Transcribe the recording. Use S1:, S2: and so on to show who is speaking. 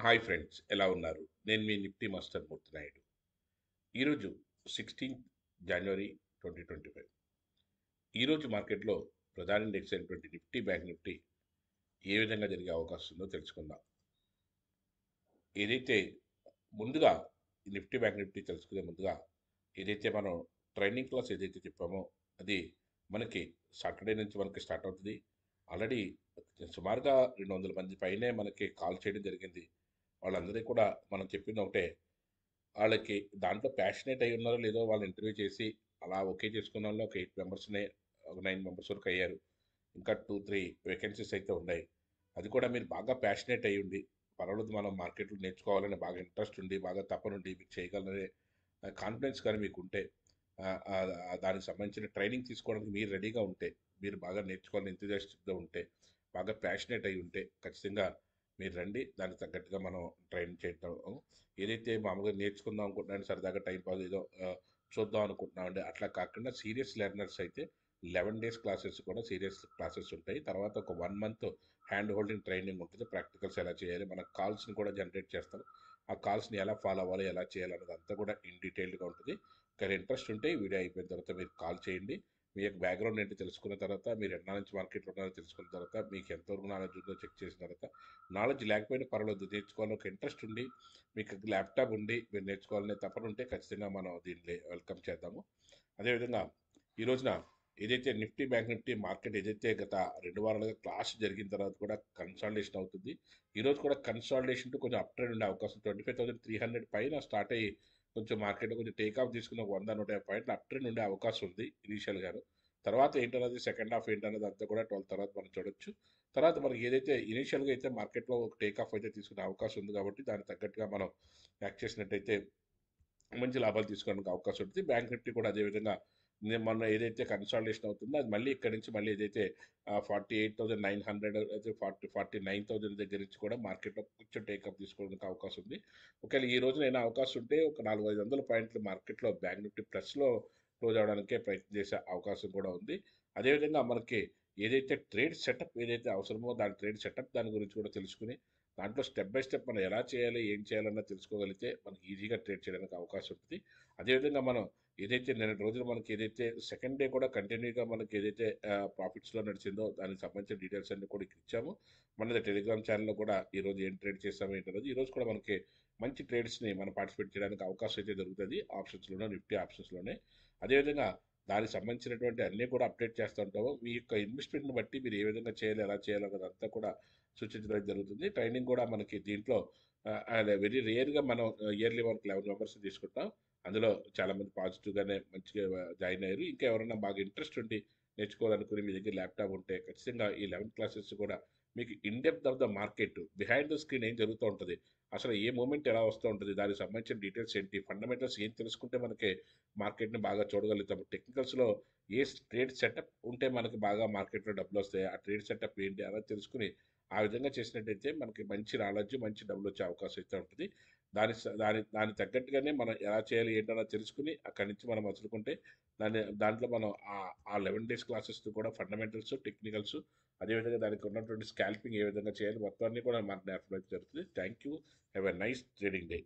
S1: Hi friends, ఎలా ఉన్నారు? నేను మీ నిఫ్టీ మాస్టర్ మూర్తి నాయుడు. ఈరోజు 16 జనవరి 2025. ఈరోజు మార్కెట్లో ప్రధాన ఇండెక్స్ అయినటువంటి నిఫ్టీ, బ్యాంక్ నిఫ్టీ ఏ విధంగా జరిగే అవకాశం ఉందో తెలుసుకుందాం. ఏదైతే ముందుగా ఈ నిఫ్టీ, బ్యాంక్ నిఫ్టీ తెలుసుకునే ముందుగా ఏదైతే మనం ట్రైనింగ్ క్లాస్ ఏదైతే చెప్పామో అది మనకి సాటర్డే నుంచి మనకి స్టార్ట్ అవుతుంది. ఆల్రెడీ సుమారుగా 200 మంది పైనే మనకి కాల్ చేయడం జరిగింది. వాళ్ళందరికీ కూడా మనం చెప్పింది ఒకటే, వాళ్ళకి దాంట్లో ప్యాషనేట్ అయి ఉన్నారో లేదో వాళ్ళు ఇంటర్వ్యూ చేసి అలా ఓకే చేసుకున్న వాళ్ళు ఒక 8 మెంబర్స్నే, ఒక 9 మెంబర్స్ వరకు అయ్యారు. ఇంకా 2-3 వేకెన్సీస్ అయితే ఉన్నాయి. అది కూడా మీరు బాగా ప్యాషనేట్ అయ్యి ఉండి, పర్వాలేదు మనం మార్కెట్లో నేర్చుకోవాలని బాగా ఇంట్రెస్ట్ ఉండి, బాగా తపనుండి మీకు చేయగలనే కాన్ఫిడెన్స్ కానీ మీకు ఉంటే, దానికి సంబంధించిన ట్రైనింగ్ తీసుకోవడానికి మీరు రెడీగా ఉంటే, మీరు బాగా నేర్చుకోవాలని ఎంతజాస్టిక్గా ఉంటే, బాగా ప్యాషనేట్ అయి ఉంటే ఖచ్చితంగా మీరు రండి. దానికి తగ్గట్టుగా మనం ట్రైన్ చేయటం, ఏదైతే మామూలుగా నేర్చుకుందాం అనుకుంటున్నాను సరదాగా టైం పాస్ ఏదో చూద్దాం అనుకుంటున్నాం అండి, అట్లా కాకుండా సీరియస్ లెర్నర్స్ అయితే 11 డేస్ క్లాసెస్ కూడా సీరియస్ క్లాసెస్ ఉంటాయి. తర్వాత ఒక 1 మంత్ హ్యాండ్ హోల్డింగ్ ట్రైనింగ్ ఉంటుంది. ప్రాక్టికల్స్ ఎలా చేయాలి, మన కాల్స్ని కూడా జనరేట్ చేస్తాం. ఆ కాల్స్ని ఎలా ఫాలో అవ్వాలి, ఎలా చేయాలి అన్నది అంతా కూడా ఇన్ డీటెయిల్డ్గా ఉంటుంది. ఒకవేళ ఇంట్రెస్ట్ ఉంటే ఈ వీడియో అయిపోయిన తర్వాత మీరు కాల్ చేయండి. మీ యొక్క బ్యాక్గ్రౌండ్ ఏంటి తెలుసుకున్న తర్వాత, మీరు ఎన్నా నుంచి మార్కెట్లో ఉన్నారో తెలుసుకున్న తర్వాత, మీకు ఎంతవరకు నాలెడ్జ్ ఉందో చెక్ చేసిన తర్వాత, నాలెడ్జ్ లేకపోయినా పర్వాలేదు నేర్చుకోవాలని ఒక ఇంట్రెస్ట్ ఉండి, మీకు ల్యాప్టాప్ ఉండి మీరు నేర్చుకోవాలనే తపన ఉంటే ఖచ్చితంగా మనం దీన్ని వెల్కమ్ చేద్దాము. అదేవిధంగా ఈ రోజున ఏదైతే నిఫ్టీ, బ్యాంక్ నిఫ్టీ మార్కెట్ ఏదైతే గత 2 వారాలుగా క్లాస్ జరిగిన తర్వాత కూడా కన్సాలిడేషన్ అవుతుంది. ఈరోజు కూడా కన్సాలిడేషన్ కొంచెం అప్ ట్రెండ్ ఉండే అవకాశం, 25,300 పైన స్టార్ట్ అయ్యి కొంచెం మార్కెట్లో కొంచెం టేక్ ఆఫ్ తీసుకున్న 100-150 పాయింట్లు అప్ ట్రెండ్ ఉండే అవకాశం ఉంది ఇనీషియల్గాను. తర్వాత ఏంటన్నది సెకండ్ హాఫ్ ఏంటన్నది అంతా కూడా 12 తర్వాత మనం చూడొచ్చు. తర్వాత మనకి ఏదైతే ఇనీషియల్గా అయితే మార్కెట్లో ఒక టేక్ ఆఫ్ అయితే తీసుకునే అవకాశం ఉంది కాబట్టి దానికి తగ్గట్టుగా మనం యాక్ట్ చేసినట్టయితే మంచి లాభాలు తీసుకోవడానికి అవకాశం ఉంటుంది. బ్యాంక్ నిఫ్టీ కూడా అదేవిధంగా మొన్న ఏదైతే కన్సాలిడేషన్ అవుతుందో అది మళ్ళీ ఇక్కడి నుంచి మళ్ళీ ఏదైతే 48,900 అయితే 49,000 దగ్గర నుంచి కూడా మార్కెట్లో కొంచెం టేకప్ తీసుకోవడానికి అవకాశం ఉంది. ఒకవేళ ఈ రోజున అయినా అవకాశం ఉంటే ఒక 400-500 పాయింట్లు మార్కెట్లో బ్యాంక్ నిఫ్టీ ప్లస్లో క్లోజ్ అవడానికే ప్రయత్నం చేసే అవకాశం కూడా ఉంది. అదేవిధంగా మనకి ఏదైతే ట్రేడ్ సెటప్ ఏదైతే అవసరమో దాని ట్రేడ్ సెటప్ దాని గురించి కూడా తెలుసుకుని, దాంట్లో స్టెప్ బై స్టెప్ మనం ఎలా చేయాలి, ఏం చేయాలన్నా తెలుసుకోగలిగితే మనకి ఈజీగా ట్రేడ్ చేయడానికి అవకాశం ఉంటుంది. అదేవిధంగా మనం ఏదైతే నిన్నటి రోజున మనకి ఏదైతే సెకండ్ డే కూడా కంటిన్యూగా మనకి ఏదైతే ప్రాఫిట్స్లో నడిచిందో దానికి సంబంధించిన డీటెయిల్స్ అన్ని కూడా ఇక్కడ ఇచ్చాము. మనది టెలిగ్రామ్ ఛానల్లో కూడా ఈరోజు ఏం ట్రేడ్ చేస్తామో ఏంటనేది ఈరోజు కూడా మనకి మంచి ట్రేడ్స్ని మనం పార్టిసిపేట్ చేయడానికి అవకాశం అయితే దొరుకుతుంది ఆప్షన్స్లోనే, నిఫ్టీ ఆప్షన్స్లోనే. అదేవిధంగా దానికి సంబంధించినటువంటి అన్నీ కూడా అప్డేట్ చేస్తూ ఉంటాము. మీ యొక్క ఇన్వెస్ట్మెంట్ని బట్టి మీరు ఏ విధంగా చేయాలి, ఎలా చేయాలి అన్నదంతా కూడా సూచించడం జరుగుతుంది. ట్రైనింగ్ కూడా మనకి దీంట్లో వెరీ రేర్గా మనం ఇయర్లీ మనకి 11 మెంబర్స్ తీసుకుంటాం. అందులో చాలామంది పాజిటివ్గానే మంచిగా జాయిన్ అయ్యారు. ఇంకా ఎవరైనా బాగా ఇంట్రెస్ట్ ఉండి నేర్చుకోవాలనుకుని మీ దగ్గర ల్యాప్టాప్ ఉంటే ఖచ్చితంగా ఈ 11 క్లాసెస్ కూడా మీకు in depth of the market, behind the screen ఏం జరుగుతూ ఉంటుంది, అసలు ఏ మూమెంట్ ఎలా వస్తూ ఉంటుంది, దానికి సంబంధించిన డీటెయిల్స్ ఏంటి, ఫండమెంటల్స్ ఏం తెలుసుకుంటే మనకి మార్కెట్ని బాగా చూడగలుగుతాము, టెక్నికల్స్లో ఏ ట్రేడ్ సెటప్ ఉంటే మనకి బాగా మార్కెట్లో డబ్బులు వస్తాయి, ఆ ట్రేడ్ సెటప్ ఏంటి అలా తెలుసుకుని ఆ విధంగా చేసినట్టయితే మనకి మంచి నాలెడ్జ్, మంచి డబ్బులు వచ్చే అవకాశం అయితే ఉంటుంది. దానికి తగ్గట్టుగానే మనం ఎలా చేయాలి ఏంటన్నా తెలుసుకుని అక్కడి నుంచి మనం వదులుకుంటే దాంట్లో మనం ఆ 11 డేస్ క్లాసెస్ కూడా ఫండమెంటల్స్, టెక్నికల్స్, అదేవిధంగా దానికి ఉన్నటువంటి స్కాల్పింగ్ ఏ విధంగా చేయాలి మొత్తం అన్ని కూడా మనకు నేర్పడం జరుగుతుంది. Thank you. Have a nice trading day.